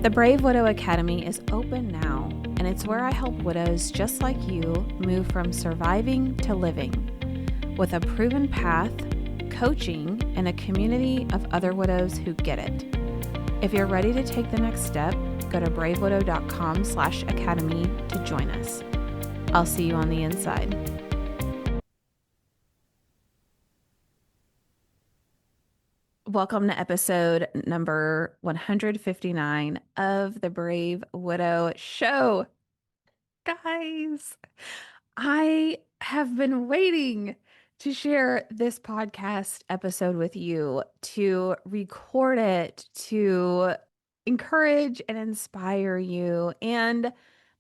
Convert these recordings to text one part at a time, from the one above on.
The Brave Widow Academy is open now, and it's where I help widows just like you move from surviving to living with a proven path, coaching, and a community of other widows who get it. If you're ready to take the next step, go to bravewidow.com/academy to join us. I'll see you on the inside. Welcome to episode number 159 of the Brave Widow Show. Guys, I have been waiting to share this podcast episode with you, to record it, to encourage and inspire you, and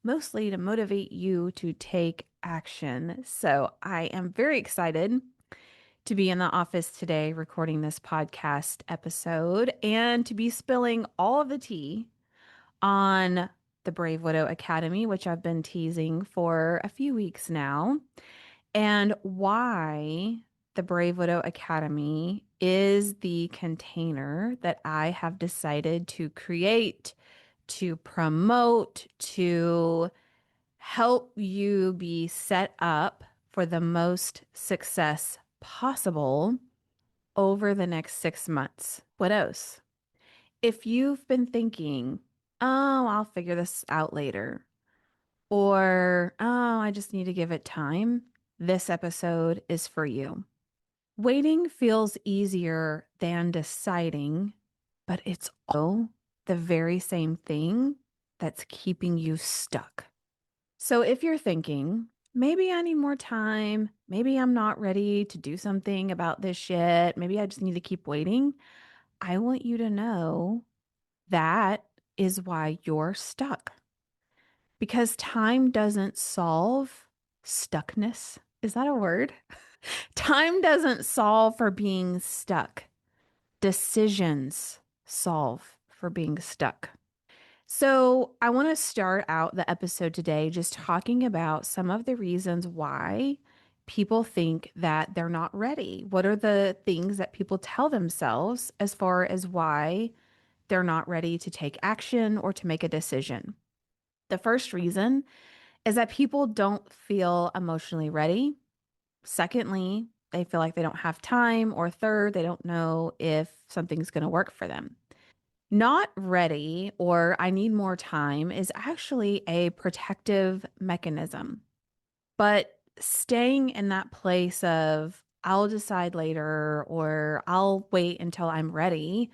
mostly to motivate you to take action. So I am very excited to be in the office today recording this podcast episode and to be spilling all of the tea on the Brave Widow Academy, which I've been teasing for a few weeks now, and why the Brave Widow Academy is the container that I have decided to create, to promote, to help you be set up for the most success possible over the next 6 months. Widows, if you've been thinking, oh, I'll figure this out later, or oh, I just need to give it time, this episode is for you. Waiting feels easier than deciding, but it's also the very same thing that's keeping you stuck. So if you're thinking, maybe I need more time, maybe I'm not ready to do something about this yet, maybe I just need to keep waiting, I want you to know that is why you're stuck. Because time doesn't solve stuckness. Is that a word? Time doesn't solve for being stuck. Decisions solve for being stuck. So, I want to start out the episode today just talking about some of the reasons why people think that they're not ready. What are the things that people tell themselves as far as why they're not ready to take action or to make a decision? The first reason is that people don't feel emotionally ready. Secondly, they feel like they don't have time. Or third, they don't know if something's going to work for them. Not ready or I need more time is actually a protective mechanism. But staying in that place of I'll decide later or I'll wait until I'm ready,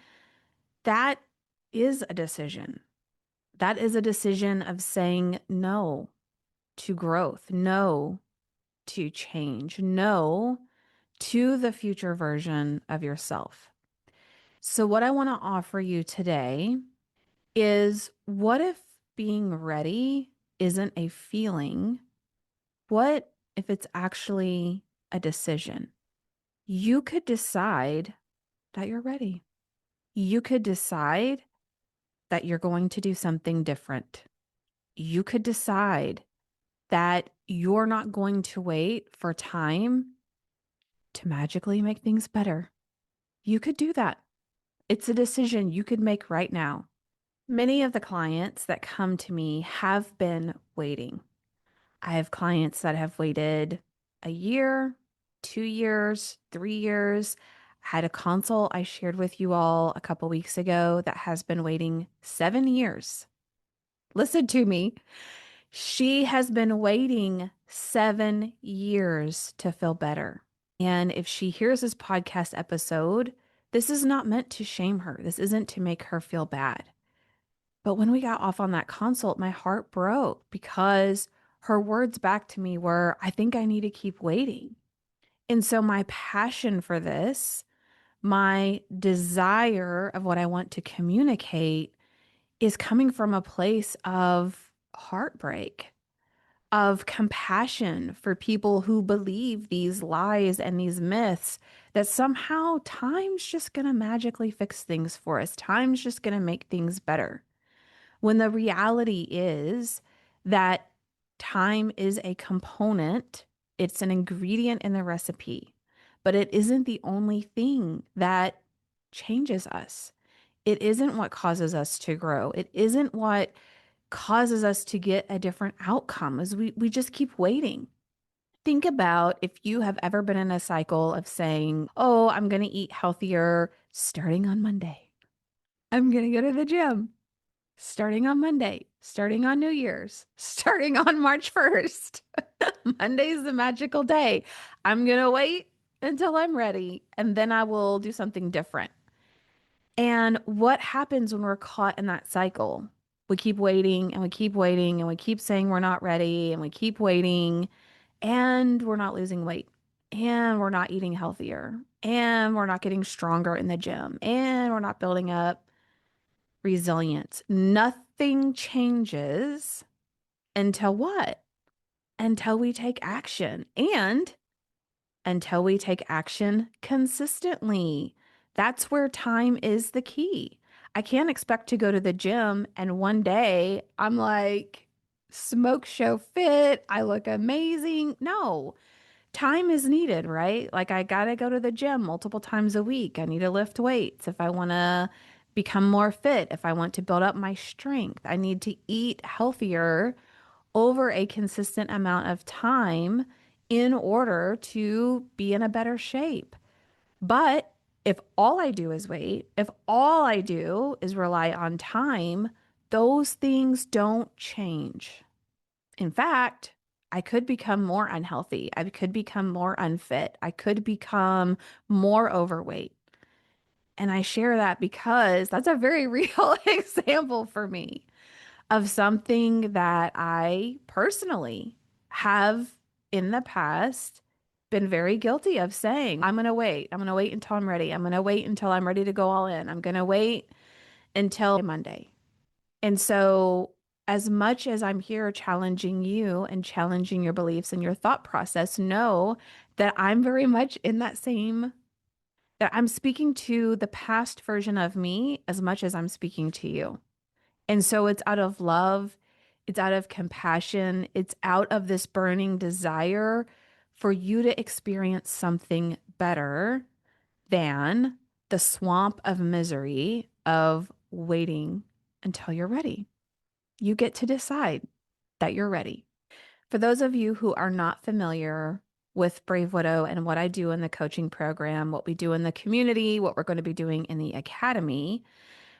that is a decision. That is a decision of saying no to growth, no to change, no to the future version of yourself. So, what I want to offer you today is, what if being ready isn't a feeling? What if it's actually a decision? You could decide that you're ready. You could decide that you're going to do something different. You could decide that you're not going to wait for time to magically make things better. You could do that. It's a decision you could make right now. Many of the clients that come to me have been waiting. I have clients that have waited a year, 2 years, 3 years. I had a consult I shared with you all a couple weeks ago that has been waiting 7 years. Listen to me. She has been waiting 7 years to feel better. And if she hears this podcast episode, this is not meant to shame her. This isn't to make her feel bad. But when we got off on that consult, my heart broke because her words back to me were, I think I need to keep waiting. And so my passion for this, my desire of what I want to communicate is coming from a place of heartbreak, of compassion for people who believe these lies and these myths that somehow time's just going to magically fix things for us. Time's just going to make things better. When the reality is that time is a component, it's an ingredient in the recipe, but it isn't the only thing that changes us. It isn't what causes us to grow. It isn't what causes us to get a different outcome as we just keep waiting. Think about if you have ever been in a cycle of saying, "Oh, I'm going to eat healthier starting on Monday. I'm going to go to the gym starting on Monday, starting on New Year's, starting on March 1st. Monday's the magical day. I'm going to wait until I'm ready and then I will do something different." And what happens when we're caught in that cycle? We keep waiting and we keep waiting and we keep saying we're not ready and we keep waiting and we're not losing weight and we're not eating healthier and we're not getting stronger in the gym and we're not building up resilience. Nothing changes until what? Until we take action and until we take action consistently. That's where time is the key. I can't expect to go to the gym and one day I'm like smoke show fit. I look amazing. No, time is needed, right? Like I got to go to the gym multiple times a week. I need to lift weights if I want to become more fit, if I want to build up my strength. I need to eat healthier over a consistent amount of time in order to be in a better shape. But if all I do is wait, if all I do is rely on time, those things don't change. In fact, I could become more unhealthy. I could become more unfit. I could become more overweight. And I share that because that's a very real example for me of something that I personally have in the past been very guilty of saying, I'm going to wait. I'm going to wait until I'm ready. I'm going to wait until I'm ready to go all in. I'm going to wait until Monday. And so, as much as I'm here challenging you and challenging your beliefs and your thought process, know that I'm very much in that same, that I'm speaking to the past version of me as much as I'm speaking to you. And so it's out of love, it's out of compassion, it's out of this burning desire for you to experience something better than the swamp of misery of waiting until you're ready. You get to decide that you're ready. For those of you who are not familiar with Brave Widow and what I do in the coaching program, what we do in the community, what we're going to be doing in the academy,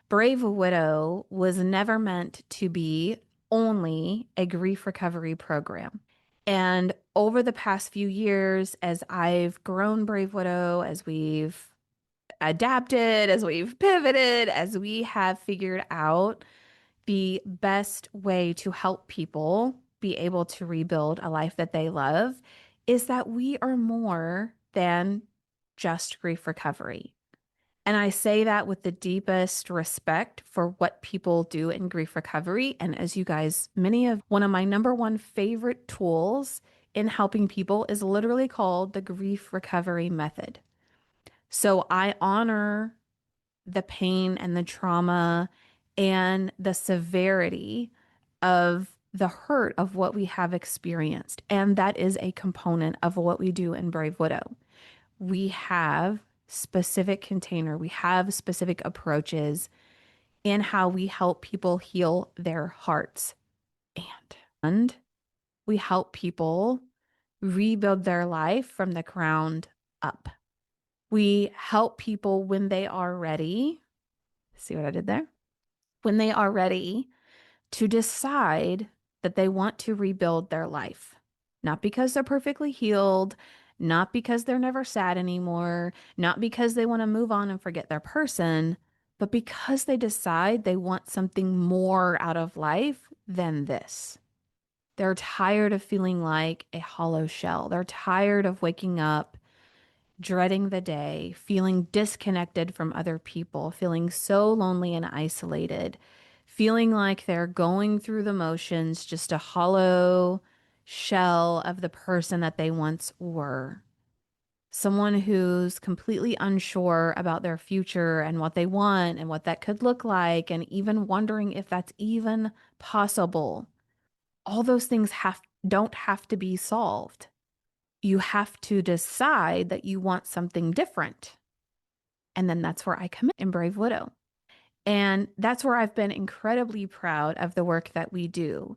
Brave Widow was never meant to be only a grief recovery program. And over the past few years, as I've grown Brave Widow, as we've adapted, as we've pivoted, as we have figured out the best way to help people be able to rebuild a life that they love, is that we are more than just grief recovery. And I say that with the deepest respect for what people do in grief recovery. And as you guys, many of one of my number one favorite tools in helping people is literally called the grief recovery method. So I honor the pain and the trauma and the severity of the hurt of what we have experienced. And that is a component of what we do in Brave Widow. We have specific container, we have specific approaches in how we help people heal their hearts. And we help people rebuild their life from the ground up. We help people when they are ready. See what I did there? When they are ready to decide that they want to rebuild their life, not because they're perfectly healed, not because they're never sad anymore, not because they want to move on and forget their person, but because they decide they want something more out of life than this. They're tired of feeling like a hollow shell. They're tired of waking up dreading the day, feeling disconnected from other people, feeling so lonely and isolated, feeling like they're going through the motions, just a hollow shell of the person that they once were. Someone who's completely unsure about their future and what they want and what that could look like, and even wondering if that's even possible. All those things don't have to be solved. You have to decide that you want something different. And then that's where I come in Brave Widow. And that's where I've been incredibly proud of the work that we do,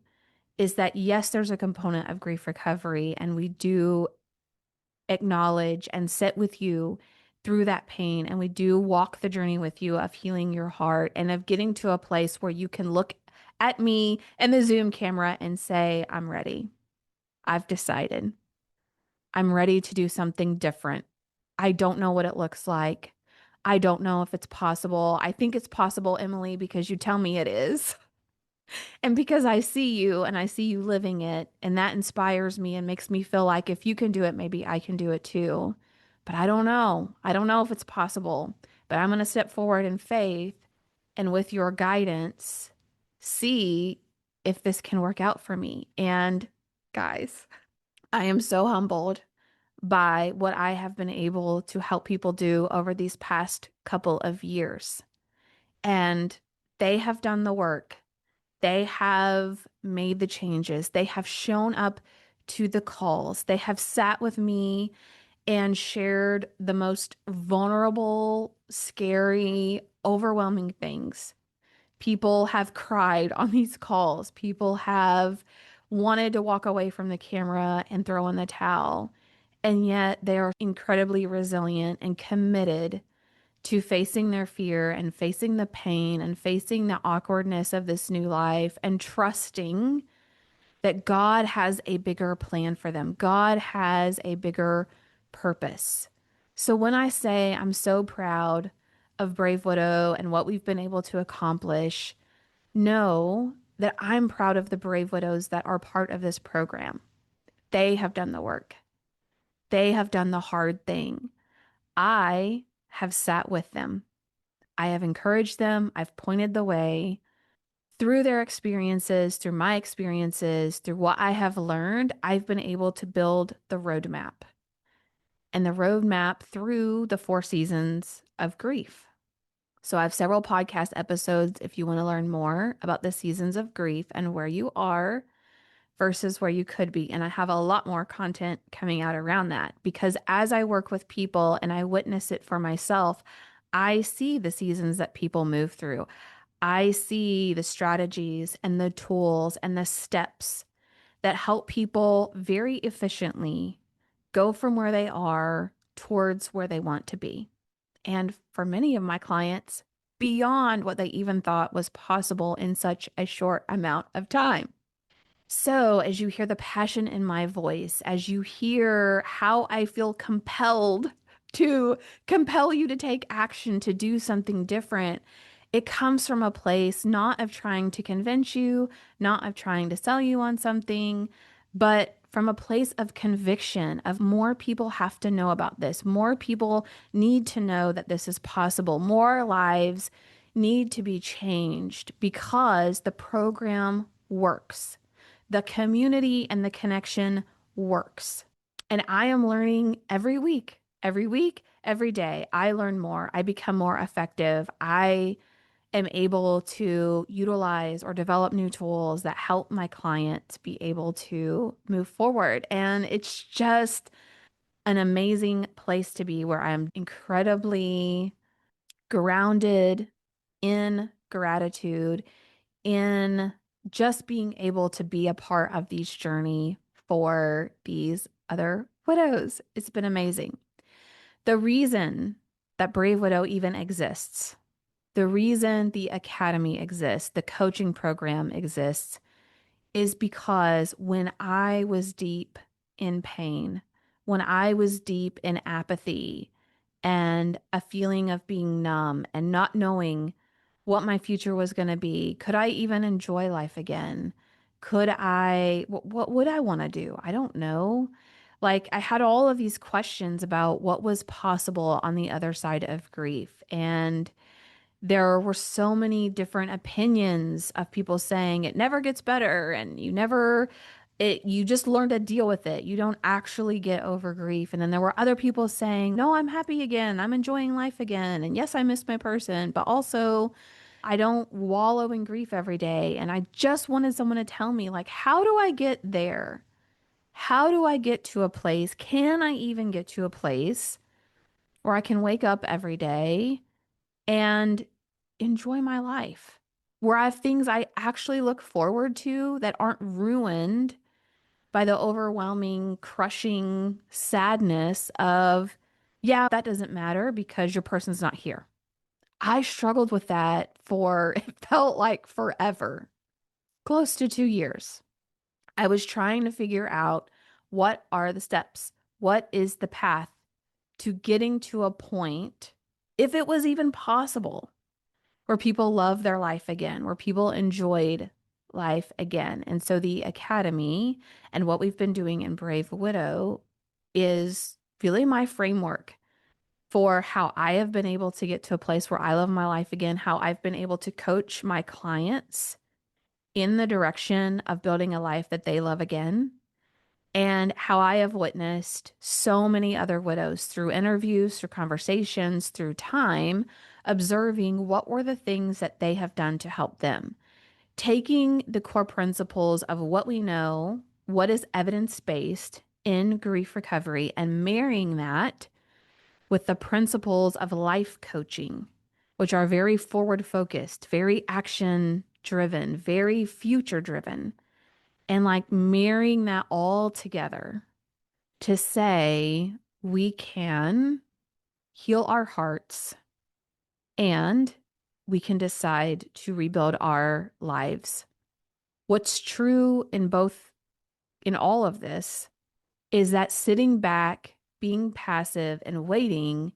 is that yes, there's a component of grief recovery, and we do acknowledge and sit with you through that pain. And we do walk the journey with you of healing your heart and of getting to a place where you can look at me and the Zoom camera and say, I'm ready. I've decided. I'm ready to do something different. I don't know what it looks like. I don't know if it's possible. I think it's possible, Emily, because you tell me it is. And because I see you and I see you living it, and that inspires me and makes me feel like if you can do it, maybe I can do it too. But I don't know. I don't know if it's possible, but I'm going to step forward in faith and with your guidance, see if this can work out for me. And guys, I am so humbled by what I have been able to help people do over these past couple of years. And they have done the work. They have made the changes. They have shown up to the calls. They have sat with me and shared the most vulnerable, scary, overwhelming things. People have cried on these calls. People have wanted to walk away from the camera and throw in the towel. And yet they are incredibly resilient and committed to facing their fear and facing the pain and facing the awkwardness of this new life and trusting that God has a bigger plan for them. God has a bigger purpose. So when I say I'm so proud of Brave Widow and what we've been able to accomplish, know that I'm proud of the Brave Widows that are part of this program. They have done the work. They have done the hard thing. I have sat with them. I have encouraged them. I've pointed the way through their experiences, through my experiences, through what I have learned. I've been able to build the roadmap and the roadmap through the 4 seasons of grief. So I have several podcast episodes if you want to learn more about the seasons of grief and where you are versus where you could be. And I have a lot more content coming out around that because as I work with people and I witness it for myself, I see the seasons that people move through. I see the strategies and the tools and the steps that help people very efficiently go from where they are towards where they want to be. And for many of my clients, beyond what they even thought was possible in such a short amount of time. So, as you hear the passion in my voice, as you hear how I feel compelled to compel you to take action, to do something different, it comes from a place not of trying to convince you, not of trying to sell you on something, but from a place of conviction of more people have to know about this. More people need to know that this is possible. More lives need to be changed because the program works. The community and the connection works. And I am learning every week, every day. I learn more. I become more effective. I am able to utilize or develop new tools that help my clients be able to move forward. And it's just an amazing place to be where I'm incredibly grounded in gratitude, in just being able to be a part of these journey for these other widows. It's been amazing. The reason that Brave Widow even exists, the reason the academy exists, the coaching program exists, is because when I was deep in pain, when I was deep in apathy and a feeling of being numb and not knowing what my future was going to be, could I even enjoy life again? What would I want to do? I don't know. Like, I had all of these questions about what was possible on the other side of grief. And there were so many different opinions of people saying it never gets better and you just learn to deal with it. You don't actually get over grief. And then there were other people saying, no, I'm happy again. I'm enjoying life again. And yes, I miss my person, but also I don't wallow in grief every day. And I just wanted someone to tell me, like, how do I get there? How do I get to a place? Can I even get to a place where I can wake up every day and enjoy my life, where I have things I actually look forward to that aren't ruined by the overwhelming, crushing sadness of, yeah, that doesn't matter because your person's not here. I struggled with that for, it felt like forever, close to 2 years. I was trying to figure out what are the steps? What is the path to getting to a point, if it was even possible, where people love their life again, where people enjoyed life again. And so the Academy and what we've been doing in Brave Widow is really my framework for how I have been able to get to a place where I love my life again, how I've been able to coach my clients in the direction of building a life that they love again, and how I have witnessed so many other widows through interviews, through conversations, through time, observing what were the things that they have done to help them. Taking the core principles of what we know, what is evidence based in grief recovery, and marrying that with the principles of life coaching, which are very forward focused, very action driven, very future driven, and like marrying that all together to say we can heal our hearts and we can decide to rebuild our lives. What's true in both, in all of this, is that sitting back, being passive, and waiting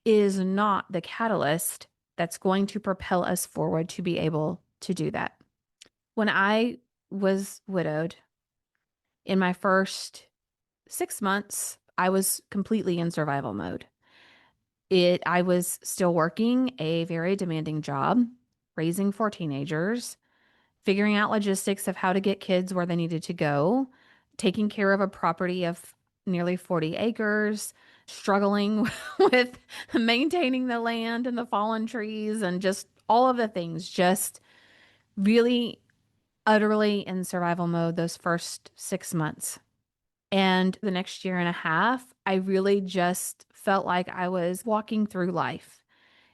is not the catalyst that's going to propel us forward to be able to do that. When I was widowed, in my first 6 months, I was completely in survival mode. I was still working a very demanding job, raising 4 teenagers, figuring out logistics of how to get kids where they needed to go, taking care of a property of nearly 40 acres, struggling with maintaining the land and the fallen trees and just all of the things, just really utterly in survival mode those first 6 months. And the next year and a half, I really just felt like I was walking through life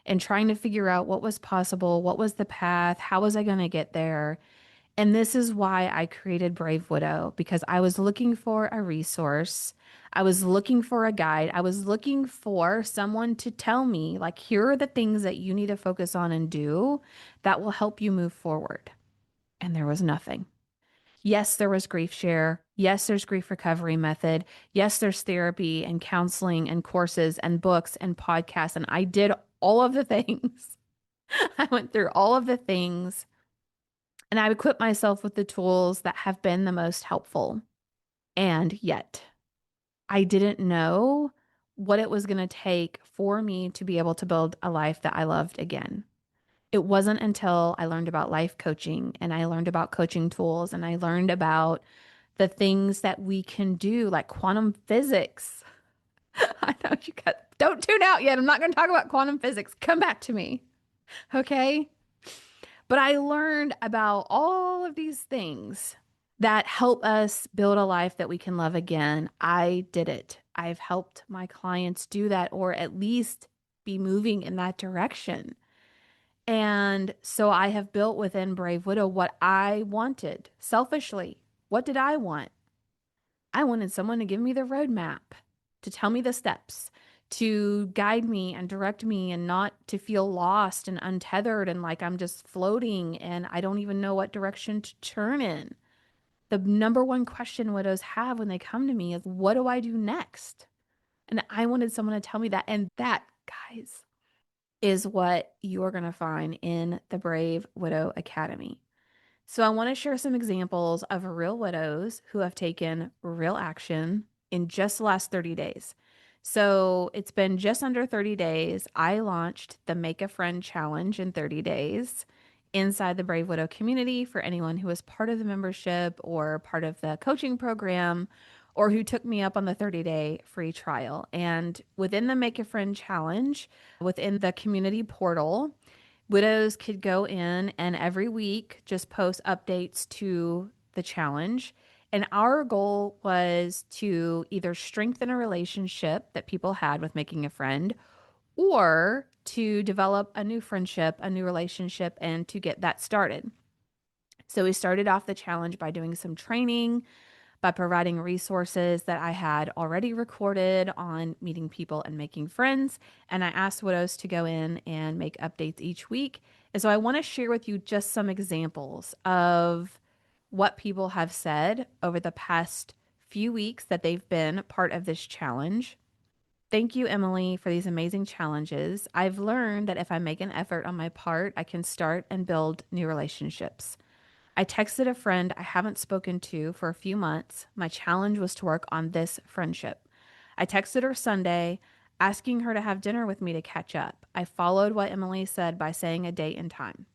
and trying to figure out what was possible, what was the path, how was I going to get there. And this is why I created Brave Widow, because I was looking for a resource. I was looking for a guide. I was looking for someone to tell me, like, here are the things that you need to focus on and do that will help you move forward. And there was nothing. Yes, there was grief share. Yes, there's grief recovery method. Yes, there's therapy and counseling and courses and books and podcasts. And I did all of the things. I went through all of the things and I equipped myself with the tools that have been the most helpful. And yet, I didn't know what it was going to take for me to be able to build a life that I loved again. It wasn't until I learned about life coaching and I learned about coaching tools and I learned about the things that we can do, like quantum physics. I know you got, don't tune out yet. I'm not going to talk about quantum physics. Come back to me. Okay. But I learned about all of these things that help us build a life that we can love again. I did it. I've helped my clients do that, or at least be moving in that direction. And so I have built within Brave Widow what I wanted selfishly. What did I want? I wanted someone to give me the roadmap, to tell me the steps, to guide me and direct me and not to feel lost and untethered and like I'm just floating and I don't even know what direction to turn in. The number one question widows have when they come to me is, what do I do next? And I wanted someone to tell me that. And that, guys, is what you're going to find in the Brave Widow Academy. So I want to share some examples of real widows who have taken real action in just the last 30 days. So it's been just under 30 days. I launched the Make a Friend Challenge in 30 days inside the Brave Widow community for anyone who was part of the membership or part of the coaching program or who took me up on the 30-day free trial. And within the Make a Friend Challenge, within the community portal, widows could go in and every week just post updates to the challenge. And our goal was to either strengthen a relationship that people had with making a friend or to develop a new friendship, a new relationship, and to get that started. So we started off the challenge by doing some training, by providing resources that I had already recorded on meeting people and making friends. And I asked widows to go in and make updates each week. And so I want to share with you just some examples of what people have said over the past few weeks that they've been part of this challenge. Thank you, Emily, for these amazing challenges. I've learned that if I make an effort on my part, I can start and build new relationships. I texted a friend I haven't spoken to for a few months. My challenge was to work on this friendship. I texted her Sunday, asking her to have dinner with me to catch up. I followed what Emily said by saying a date and time.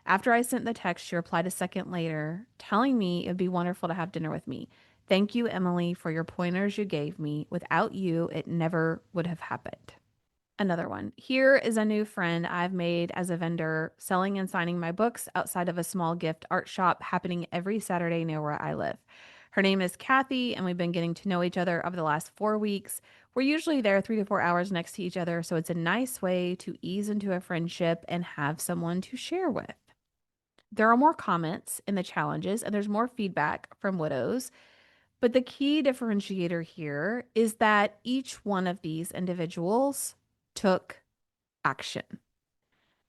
After I sent the text, she replied a second later, telling me it would be wonderful to have dinner with me. Thank you, Emily, for your pointers you gave me. Without you, it never would have happened. Another one. Here is a new friend I've made as a vendor, selling and signing my books outside of a small gift art shop happening every Saturday near where I live. Her name is Kathy, and we've been getting to know each other over the last 4 weeks. We're usually there 3 to 4 hours next to each other, so it's a nice way to ease into a friendship and have someone to share with. There are more comments in the challenges, and there's more feedback from widows. But the key differentiator here is that each one of these individuals took action.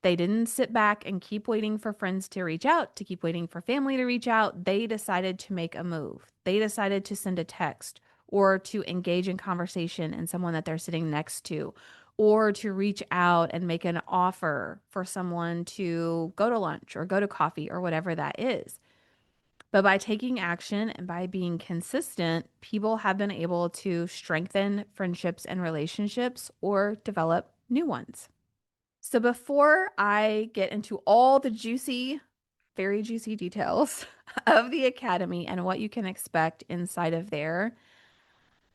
They didn't sit back and keep waiting for friends to reach out, to keep waiting for family to reach out. They decided to make a move. They decided to send a text or to engage in conversation in someone that they're sitting next to, or to reach out and make an offer for someone to go to lunch or go to coffee or whatever that is. But by taking action and by being consistent, people have been able to strengthen friendships and relationships or develop new ones. So before I get into all the juicy, very juicy details of the Academy and what you can expect inside of there,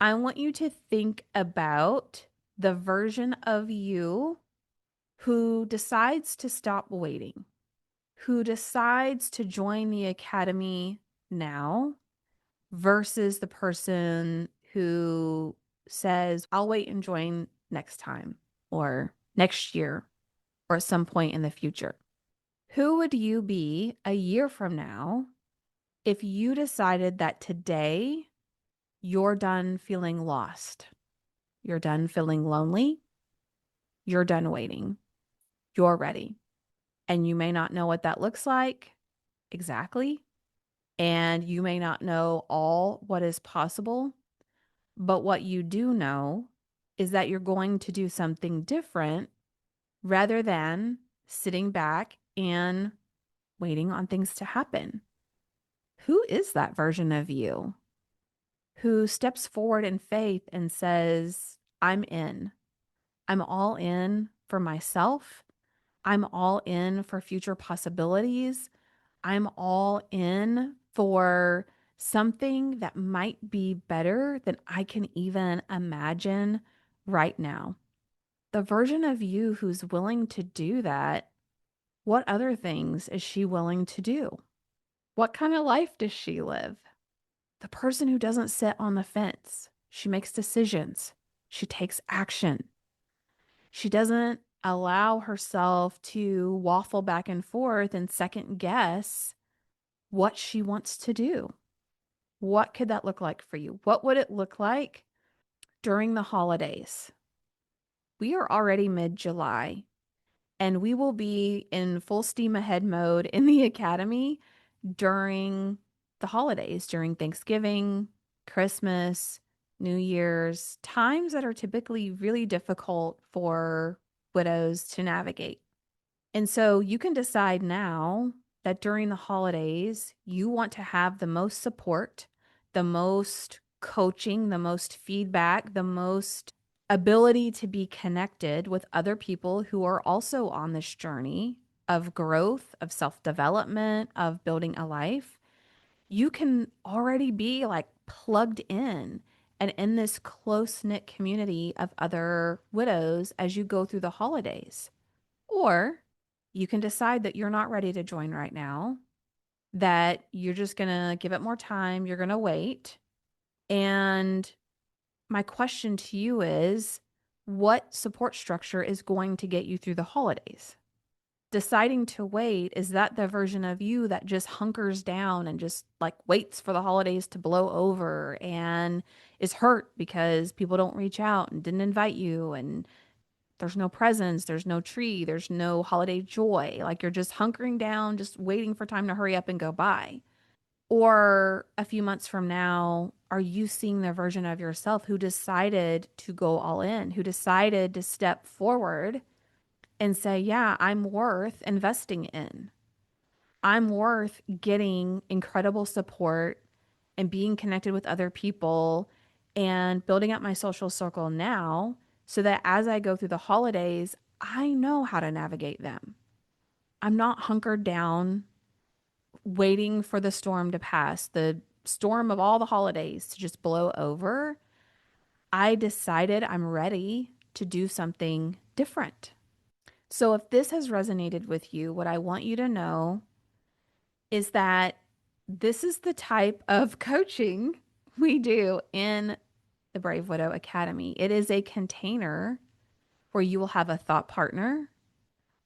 I want you to think about the version of you who decides to stop waiting, who decides to join the Academy now versus the person who says, I'll wait and join next time or next year or at some point in the future. Who would you be a year from now if you decided that today you're done feeling lost? You're done feeling lonely. You're done waiting. You're ready. And you may not know what that looks like exactly. And you may not know all what is possible. But what you do know is that you're going to do something different rather than sitting back and waiting on things to happen. Who is that version of you who steps forward in faith and says, I'm in. I'm all in for myself. I'm all in for future possibilities. I'm all in for something that might be better than I can even imagine right now. The version of you who's willing to do that, what other things is she willing to do? What kind of life does she live? The person who doesn't sit on the fence. She makes decisions. She takes action. She doesn't allow herself to waffle back and forth and second guess what she wants to do. What could that look like for you? What would it look like during the holidays? We are already mid-July, and we will be in full steam ahead mode in the academy during the holidays, during Thanksgiving, Christmas, New Year's, times that are typically really difficult for widows to navigate. And so you can decide now that during the holidays, you want to have the most support, the most coaching, the most feedback, the most ability to be connected with other people who are also on this journey of growth, of self development, of building a life. You can already be like plugged in and this close knit community of other widows as you go through the holidays. Or you can decide that you're not ready to join right now, that you're just going to give it more time, you're going to wait. And my question to you is, What support structure is going to get you through the holidays? Deciding to wait, is that the version of you that just hunkers down and just like waits for the holidays to blow over and is hurt because people don't reach out and didn't invite you and there's no presents, there's no tree, there's no holiday joy. Like you're just hunkering down, just waiting for time to hurry up and go by. Or a few months from now, are you seeing the version of yourself who decided to go all in, who decided to step forward and say, yeah, I'm worth investing in. I'm worth getting incredible support and being connected with other people and building up my social circle now so that as I go through the holidays, I know how to navigate them. I'm not hunkered down waiting for the storm to pass, the storm of all the holidays to just blow over. I decided I'm ready to do something different. So if this has resonated with you, what I want you to know is that this is the type of coaching we do in the Brave Widow Academy. It is a container where you will have a thought partner,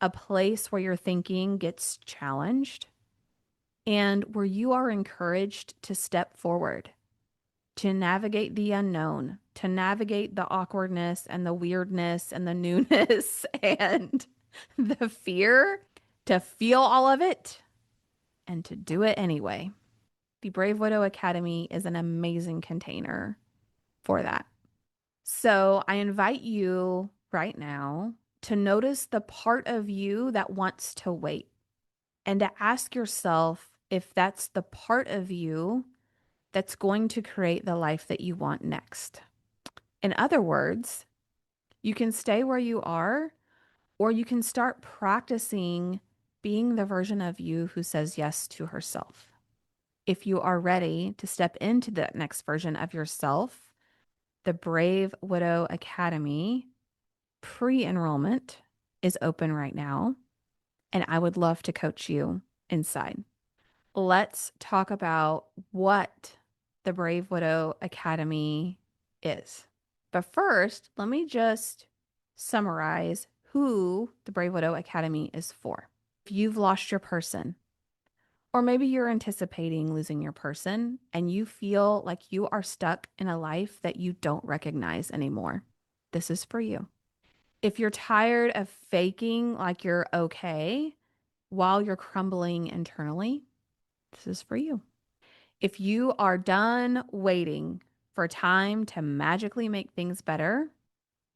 a place where your thinking gets challenged, and where you are encouraged to step forward, to navigate the unknown, to navigate the awkwardness and the weirdness and the newness and the fear, to feel all of it and to do it anyway. The Brave Widow Academy is an amazing container for that. So I invite you right now to notice the part of you that wants to wait and to ask yourself if that's the part of you that's going to create the life that you want next. In other words, you can stay where you are, or you can start practicing being the version of you who says yes to herself. If you are ready to step into the next version of yourself, the Brave Widow Academy pre-enrollment is open right now, and I would love to coach you inside. Let's talk about what the Brave Widow Academy is. But first, let me just summarize who the Brave Widow Academy is for. If you've lost your person, or maybe you're anticipating losing your person and you feel like you are stuck in a life that you don't recognize anymore, this is for you. If you're tired of faking like you're okay while you're crumbling internally, this is for you. If you are done waiting for time to magically make things better,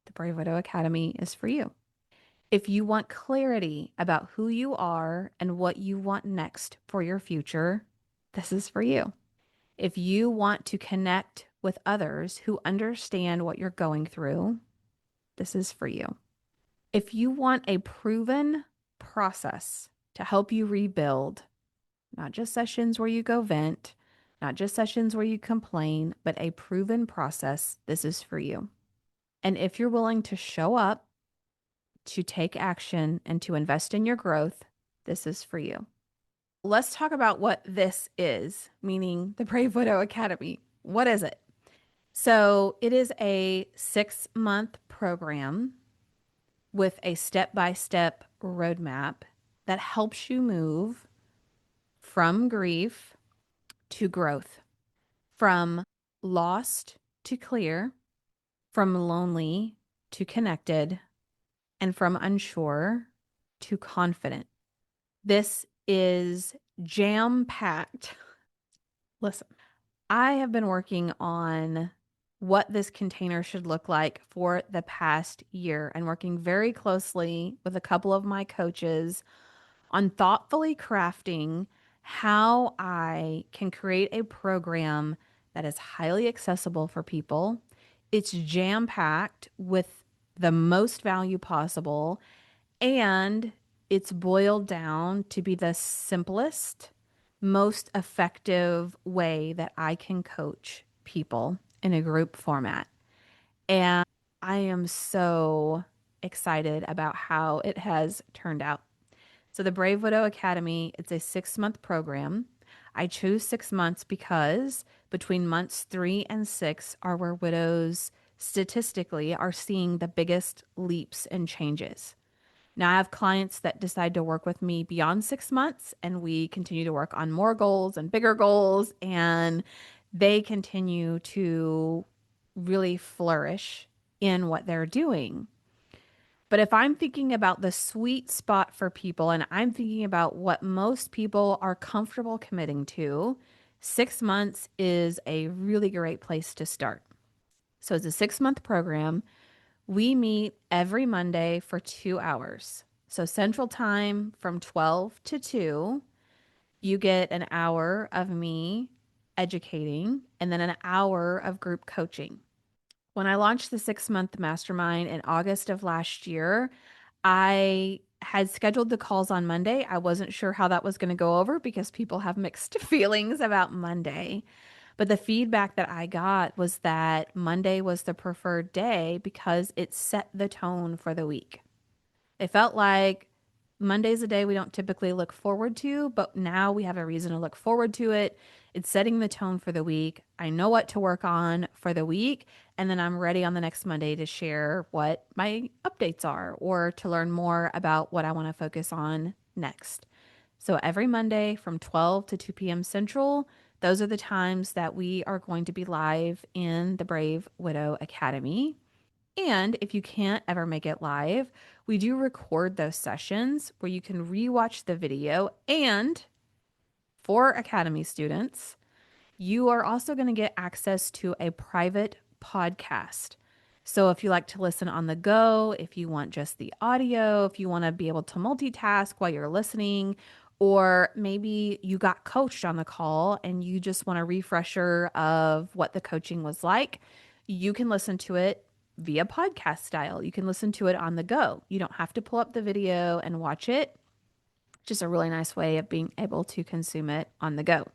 the Brave Widow Academy is for you. If you want clarity about who you are and what you want next for your future, this is for you. If you want to connect with others who understand what you're going through, this is for you. If you want a proven process to help you rebuild, not just sessions where you go vent, not just sessions where you complain, but a proven process, this is for you. And if you're willing to show up, to take action, and to invest in your growth, this is for you. Let's talk about what this is, meaning the Brave Widow Academy. What is it? So it is a 6-month program with a step-by-step roadmap that helps you move from grief to growth, from lost to clear, from lonely to connected, and from unsure to confident. This is jam-packed. Listen, I have been working on what this container should look like for the past year and working very closely with a couple of my coaches on thoughtfully crafting how I can create a program that is highly accessible for people. It's jam-packed with the most value possible, and it's boiled down to be the simplest, most effective way that I can coach people in a group format. And I am so excited about how it has turned out. So the Brave Widow Academy, it's a 6-month program. I chose 6 months because between months 3 and 6 are where widows statistically are seeing the biggest leaps and changes. Now, I have clients that decide to work with me beyond 6 months, and we continue to work on more goals and bigger goals, and they continue to really flourish in what they're doing. But if I'm thinking about the sweet spot for people and I'm thinking about what most people are comfortable committing to, 6 months is a really great place to start. So it's a 6 month program. We meet every Monday for 2 hours. So Central Time from 12 to 2, you get an hour of me educating and then an hour of group coaching. When I launched the 6 month mastermind in August of last year, I had scheduled the calls on Monday. I wasn't sure how that was going to go over because people have mixed feelings about Monday. But the feedback that I got was that Monday was the preferred day because it set the tone for the week. It felt like Monday's a day we don't typically look forward to, but now we have a reason to look forward to it. It's setting the tone for the week. I know what to work on for the week, and then I'm ready on the next Monday to share what my updates are or to learn more about what I want to focus on next. So every Monday from 12 to 2 p.m. Central, those are the times that we are going to be live in the Brave Widow Academy. And if you can't ever make it live, we do record those sessions where you can rewatch the video. And for Academy students, you are also going to get access to a private podcast. So if you like to listen on the go, if you want just the audio, if you want to be able to multitask while you're listening, or maybe you got coached on the call and you just want a refresher of what the coaching was like, you can listen to it via podcast style. You can listen to it on the go. You don't have to pull up the video and watch it. Just a really nice way of being able to consume it on the go.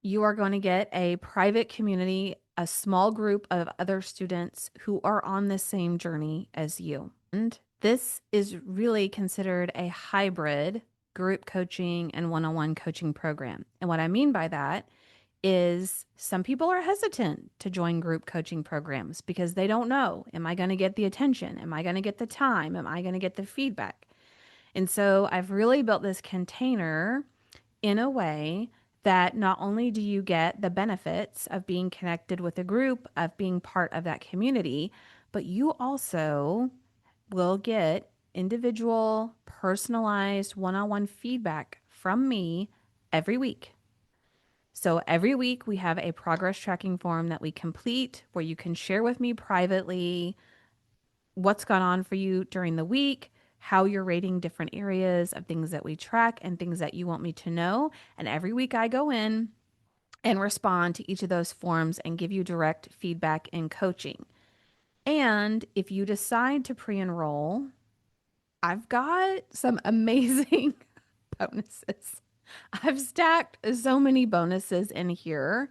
You are going to get a private community, a small group of other students who are on the same journey as you. And this is really considered a hybrid group coaching and one on one coaching program. And what I mean by that is some people are hesitant to join group coaching programs because they don't know, am I going to get the attention? Am I going to get the time? Am I going to get the feedback? And so I've really built this container in a way that not only do you get the benefits of being connected with a group, of being part of that community, but you also will get individual, personalized, one on one feedback from me every week. So every week we have a progress tracking form that we complete where you can share with me privately what's gone on for you during the week, how you're rating different areas of things that we track and things that you want me to know. And every week I go in and respond to each of those forms and give you direct feedback and coaching. And if you decide to pre enroll, I've got some amazing bonuses. I've stacked so many bonuses in here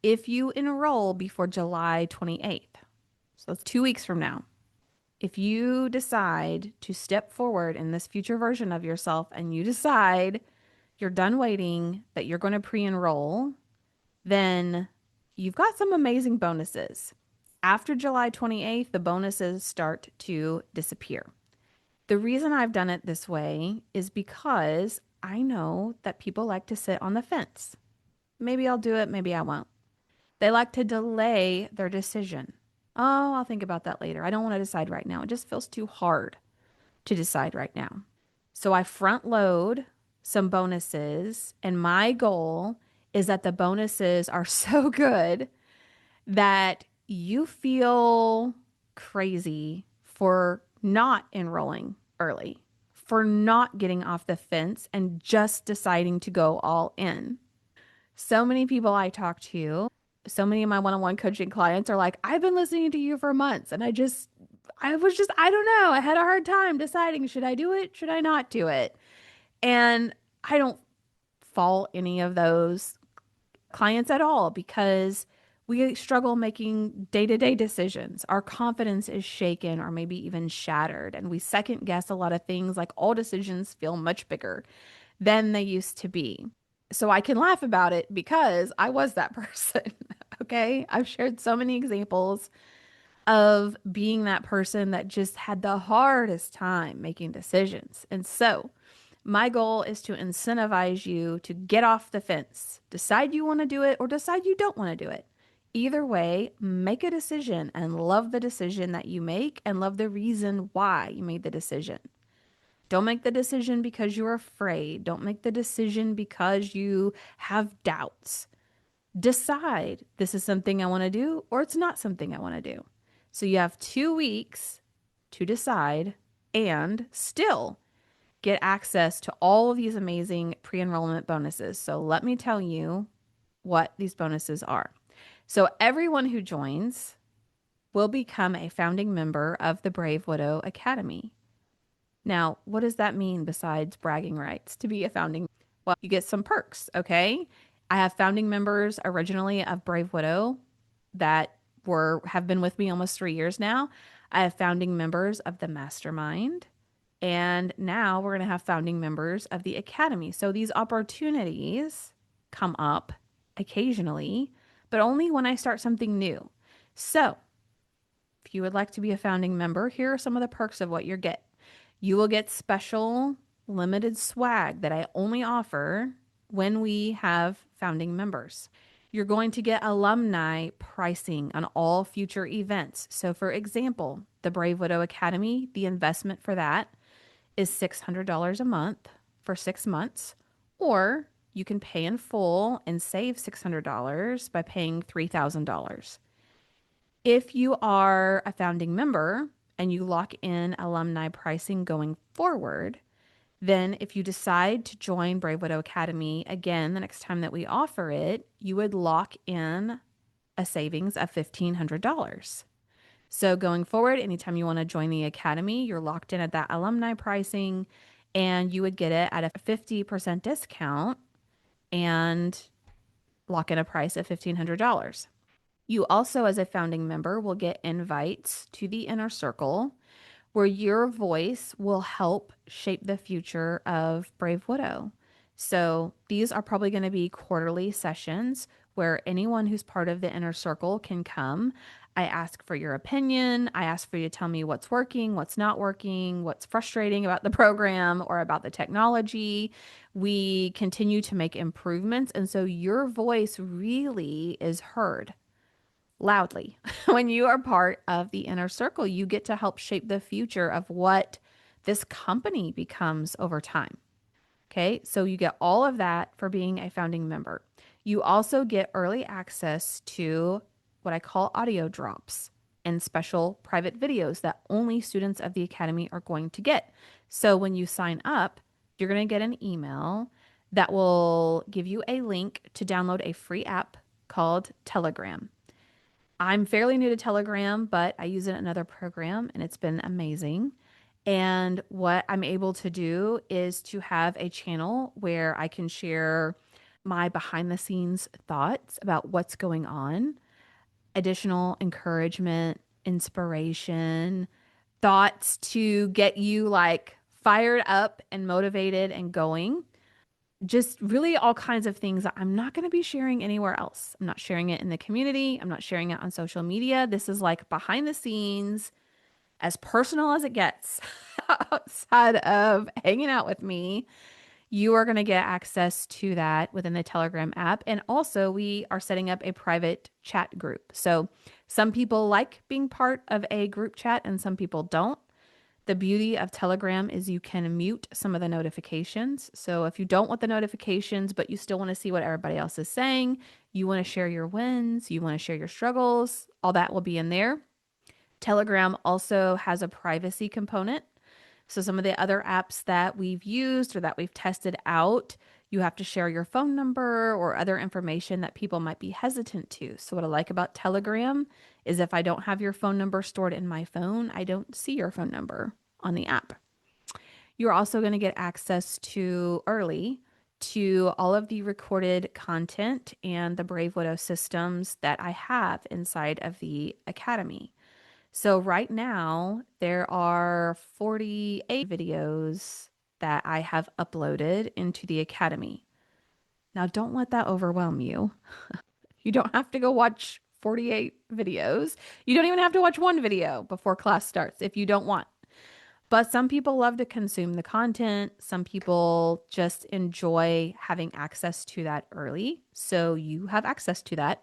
if you enroll before July 28th. So it's 2 weeks from now. If you decide to step forward in this future version of yourself and you decide you're done waiting, that you're going to pre enroll, then you've got some amazing bonuses. After July 28th, the bonuses start to disappear. The reason I've done it this way is because I know that people like to sit on the fence. Maybe I'll do it, maybe I won't. They like to delay their decision. Oh, I'll think about that later. I don't want to decide right now. It just feels too hard to decide right now. So I front load some bonuses, and my goal is that the bonuses are so good that you feel crazy for not enrolling early, for not getting off the fence and just deciding to go all in. So many people I talk to, so many of my one on one coaching clients are like, I've been listening to you for months and I don't know. I had a hard time deciding, should I do it? Should I not do it? And I don't fault any of those clients at all because we struggle making day to day decisions. Our confidence is shaken or maybe even shattered. And we second guess a lot of things, like all decisions feel much bigger than they used to be. So I can laugh about it because I was that person. Okay. I've shared so many examples of being that person that just had the hardest time making decisions. And so, my goal is to incentivize you to get off the fence, decide you want to do it or decide you don't want to do it. Either way, make a decision and love the decision that you make and love the reason why you made the decision. Don't make the decision because you're afraid. Don't make the decision because you have doubts. Decide this is something I want to do or it's not something I want to do. So you have 2 weeks to decide and still get access to all of these amazing pre enrollment bonuses. So let me tell you what these bonuses are. So everyone who joins will become a founding member of the Brave Widow Academy. Now, what does that mean besides bragging rights to be a founding? Well, you get some perks, okay? I have founding members originally of Brave Widow that were have been with me almost 3 years now. I have founding members of the Mastermind, and now we're going to have founding members of the Academy. So these opportunities come up occasionally, but only when I start something new. So if you would like to be a founding member, here are some of the perks of what you get. You will get special limited swag that I only offer when we have founding members. You're going to get alumni pricing on all future events. So, for example, the Brave Widow Academy, the investment for that is $600 a month for 6 months, or you can pay in full and save $600 by paying $3,000. If you are a founding member and you lock in alumni pricing going forward, then if you decide to join Brave Widow Academy again the next time that we offer it, you would lock in a savings of $1,500. So going forward, anytime you want to join the academy, you're locked in at that alumni pricing and you would get it at a 50% discount and lock in a price of $1,500. You also, as a founding member, will get invites to the inner circle where your voice will help shape the future of Brave Widow. So these are probably going to be quarterly sessions where anyone who's part of the inner circle can come. I ask for your opinion. I ask for you to tell me what's working, what's not working, what's frustrating about the program or about the technology. We continue to make improvements. And so your voice really is heard loudly. When you are part of the inner circle, you get to help shape the future of what this company becomes over time. Okay, so you get all of that for being a founding member. You also get early access to what I call audio drops and special private videos that only students of the academy are going to get. So when you sign up, you're going to get an email that will give you a link to download a free app called Telegram. I'm fairly new to Telegram, but I use it in another program and it's been amazing. And what I'm able to do is to have a channel where I can share my behind the scenes thoughts about what's going on, additional encouragement, inspiration, thoughts to get you like fired up and motivated and going. Just really all kinds of things that I'm not going to be sharing anywhere else. I'm not sharing it in the community. I'm not sharing it on social media. This is like behind the scenes, as personal as it gets. Outside of hanging out with me, you are going to get access to that within the Telegram app. And also, we are setting up a private chat group. So some people like being part of a group chat and some people don't. The beauty of Telegram is you can mute some of the notifications. So if you don't want the notifications, but you still want to see what everybody else is saying, you want to share your wins, you want to share your struggles, all that will be in there. Telegram also has a privacy component. So some of the other apps that we've used or that we've tested out, you have to share your phone number or other information that people might be hesitant to. So what I like about Telegram is if I don't have your phone number stored in my phone, I don't see your phone number on the app. You're also going to get access to early to all of the recorded content and the Brave Widow systems that I have inside of the academy. So right now, there are 48 videos that I have uploaded into the academy. Now, don't let that overwhelm you. You don't have to go watch 48 videos. You don't even have to watch one video before class starts if you don't want. But some people love to consume the content. Some people just enjoy having access to that early. So you have access to that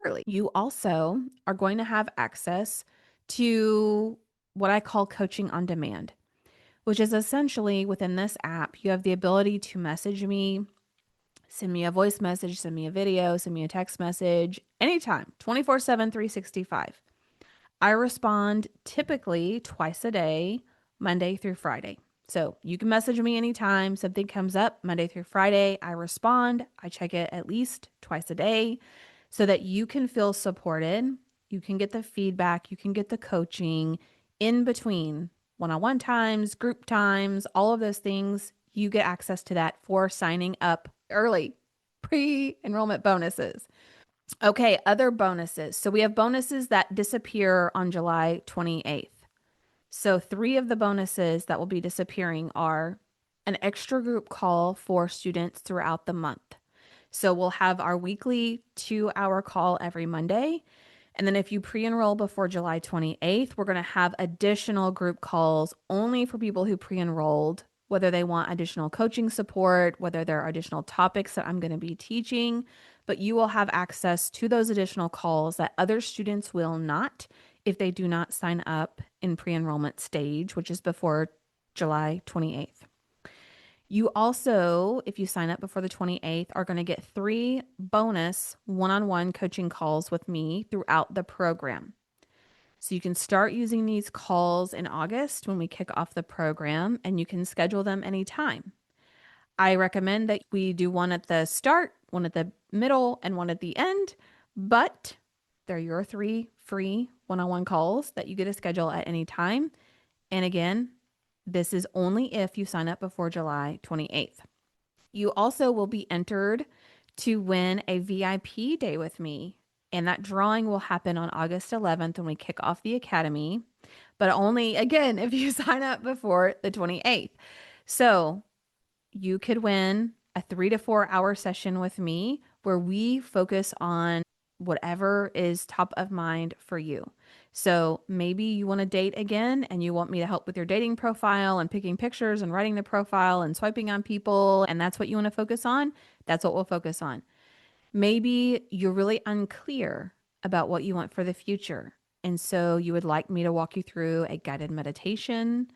early. You also are going to have access to what I call coaching on demand, which is essentially within this app, you have the ability to message me, send me a voice message, send me a video, send me a text message anytime, 24/7, 365. I respond typically twice a day, Monday through Friday. So you can message me anytime something comes up, Monday through Friday. I respond. I check it at least twice a day so that you can feel supported. You can get the feedback, you can get the coaching in between one on one times, group times, all of those things. You get access to that for signing up early, pre enrollment bonuses. Okay, other bonuses. So we have bonuses that disappear on July 28th. So three of the bonuses that will be disappearing are an extra group call for students throughout the month. So we'll have our weekly 2 hour call every Monday. And then if you pre-enroll before July 28th, we're going to have additional group calls only for people who pre-enrolled, whether they want additional coaching support, whether there are additional topics that I'm going to be teaching, but you will have access to those additional calls that other students will not if they do not sign up in pre-enrollment stage, which is before July 28th. You also, if you sign up before the 28th, are going to get 3 bonus one-on-one coaching calls with me throughout the program. So you can start using these calls in August when we kick off the program, and you can schedule them anytime. I recommend that we do one at the start, one at the middle, and one at the end, but they're your 3 free one-on-one calls that you get to schedule at any time. And again, this is only if you sign up before July 28th. You also will be entered to win a VIP day with me, and that drawing will happen on August 11th when we kick off the academy, but only again if you sign up before the 28th. So you could win a 3 to 4 hour session with me where we focus on whatever is top of mind for you. So maybe you want to date again and you want me to help with your dating profile and picking pictures and writing the profile and swiping on people, and that's what you want to focus on. That's what we'll focus on. Maybe you're really unclear about what you want for the future. And so you would like me to walk you through a guided meditation,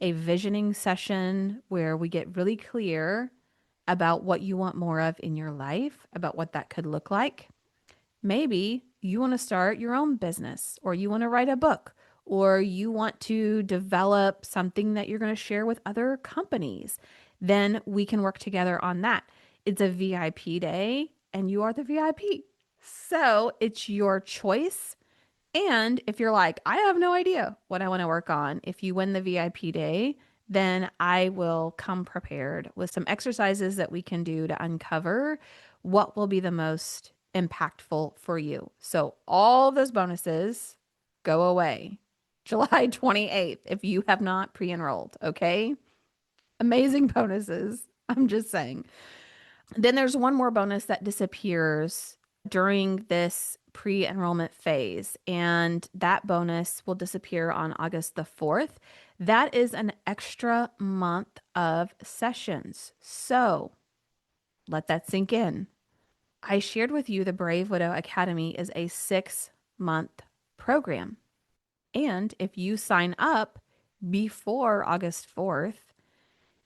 a visioning session where we get really clear about what you want more of in your life, about what that could look like. Maybe you want to start your own business, or you want to write a book, or you want to develop something that you're going to share with other companies. Then we can work together on that. It's a VIP day and you are the VIP. So it's your choice. And if you're like, I have no idea what I want to work on, if you win the VIP day, then I will come prepared with some exercises that we can do to uncover what will be the most impactful for you. So all of those bonuses go away July 28th if you have not pre-enrolled, okay? Amazing bonuses. I'm just saying. Then there's one more bonus that disappears during this pre-enrollment phase, and that bonus will disappear on August the 4th. That is an extra month of sessions. So let that sink in. I shared with you the Brave Widow Academy is a 6-month program. And if you sign up before August 4th,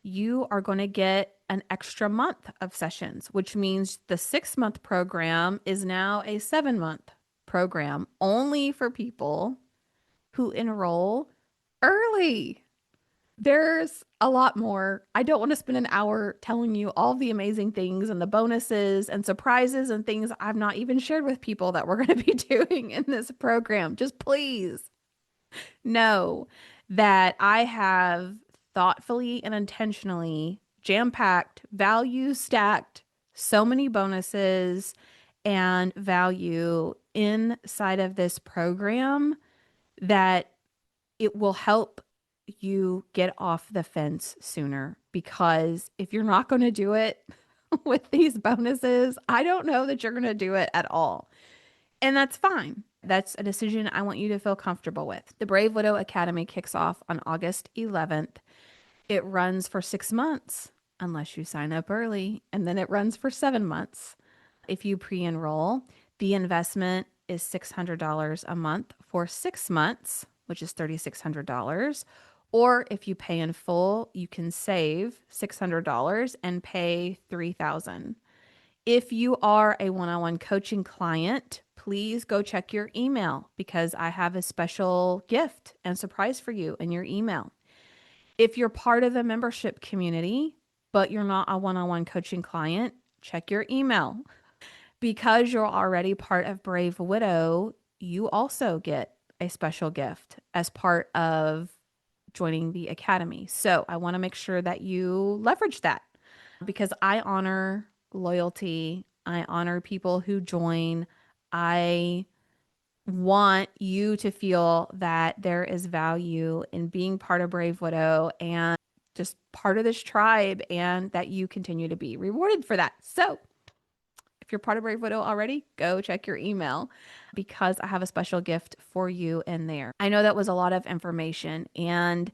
you are going to get an extra month of sessions, which means the 6-month program is now a 7-month program only for people who enroll early. There's a lot more. I don't want to spend an hour telling you all the amazing things and the bonuses and surprises and things I've not even shared with people that we're going to be doing in this program. Just please know that I have thoughtfully and intentionally jam-packed, value stacked so many bonuses and value inside of this program that it will help you get off the fence sooner. Because if you're not going to do it with these bonuses, I don't know that you're going to do it at all. And that's fine. That's a decision I want you to feel comfortable with. The Brave Widow Academy kicks off on August 11th. It runs for 6 months, unless you sign up early, and then it runs for 7 months. If you pre enroll, the investment is $600 a month for 6 months, which is $3,600. Or if you pay in full, you can save $600 and pay $3,000. If you are a one on one coaching client, please go check your email because I have a special gift and surprise for you in your email. If you're part of the membership community, but you're not a one on one coaching client, check your email. Because you're already part of Brave Widow, you also get a special gift as part of joining the academy. So I want to make sure that you leverage that because I honor loyalty. I honor people who join. I want you to feel that there is value in being part of Brave Widow and just part of this tribe and that you continue to be rewarded for that. So if you're part of Brave Widow already, go check your email because I have a special gift for you in there. I know that was a lot of information, and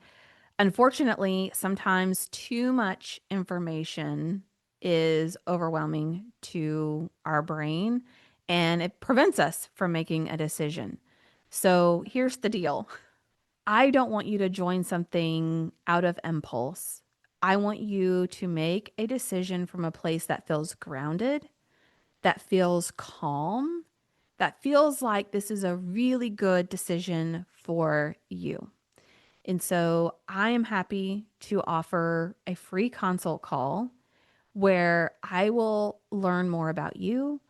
unfortunately, sometimes too much information is overwhelming to our brain and it prevents us from making a decision. So here's the deal. I don't want you to join something out of impulse. I want you to make a decision from a place that feels grounded, that feels calm, that feels like this is a really good decision for you. And so I am happy to offer a free consult call where I will learn more about you,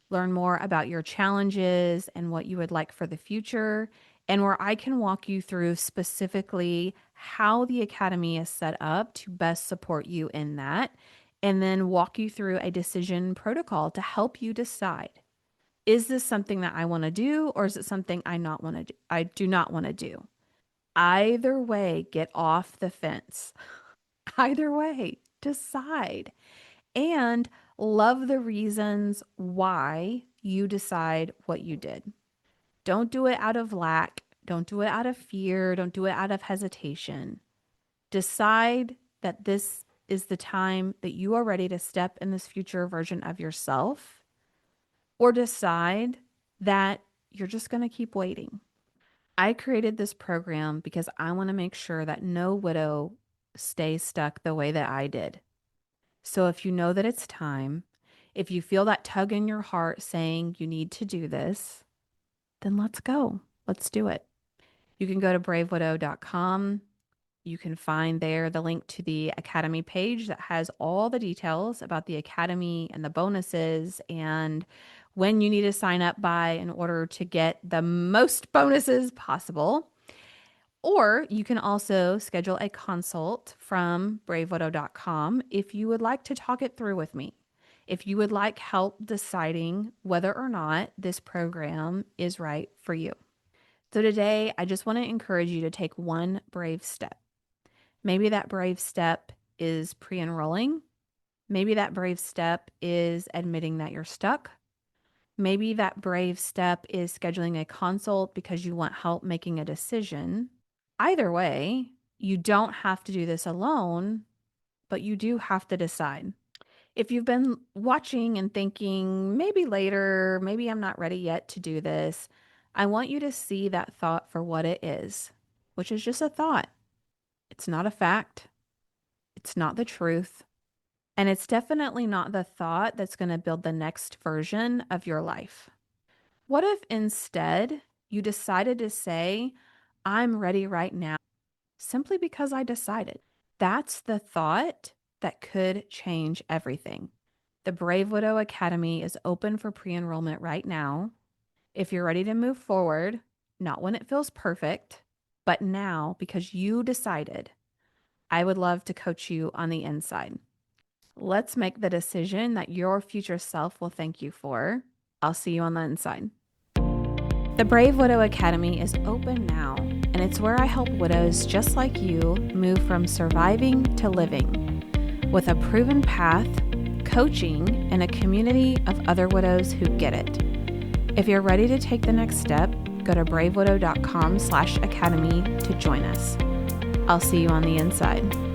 learn more about your challenges and what you would like for the future, and where I can walk you through specifically how the academy is set up to best support you in that, and then walk you through a decision protocol to help you decide. Is this something that I want to do or is it something I do not want to do? Either way, get off the fence. Either way, decide and love the reasons why you decide what you did. Don't do it out of lack. Don't do it out of fear. Don't do it out of hesitation. Decide that this is the time that you are ready to step in this future version of yourself, or decide that you're just going to keep waiting. I created this program because I want to make sure that no widow stays stuck the way that I did. So if you know that it's time, if you feel that tug in your heart saying you need to do this, then let's go. Let's do it. You can go to bravewidow.com. You can find there the link to the Academy page that has all the details about the Academy and the bonuses and when you need to sign up by in order to get the most bonuses possible. Or you can also schedule a consult from bravewidow.com if you would like to talk it through with me. If you would like help deciding whether or not this program is right for you. So today, I just want to encourage you to take one brave step. Maybe that brave step is pre-enrolling. Maybe that brave step is admitting that you're stuck. Maybe that brave step is scheduling a consult because you want help making a decision. Either way, you don't have to do this alone, but you do have to decide. If you've been watching and thinking, maybe later, maybe I'm not ready yet to do this, I want you to see that thought for what it is, which is just a thought. It's not a fact. It's not the truth. And it's definitely not the thought that's going to build the next version of your life. What if instead you decided to say, I'm ready right now, simply because I decided? That's the thought that could change everything. The Brave Widow Academy is open for pre-enrollment right now. If you're ready to move forward, not when it feels perfect, but now because you decided, I would love to coach you on the inside. Let's make the decision that your future self will thank you for. I'll see you on the inside. The Brave Widow Academy is open now, and it's where I help widows just like you move from surviving to living with a proven path, coaching, and a community of other widows who get it. If you're ready to take the next step, go to bravewidow.com/academy to join us. I'll see you on the inside.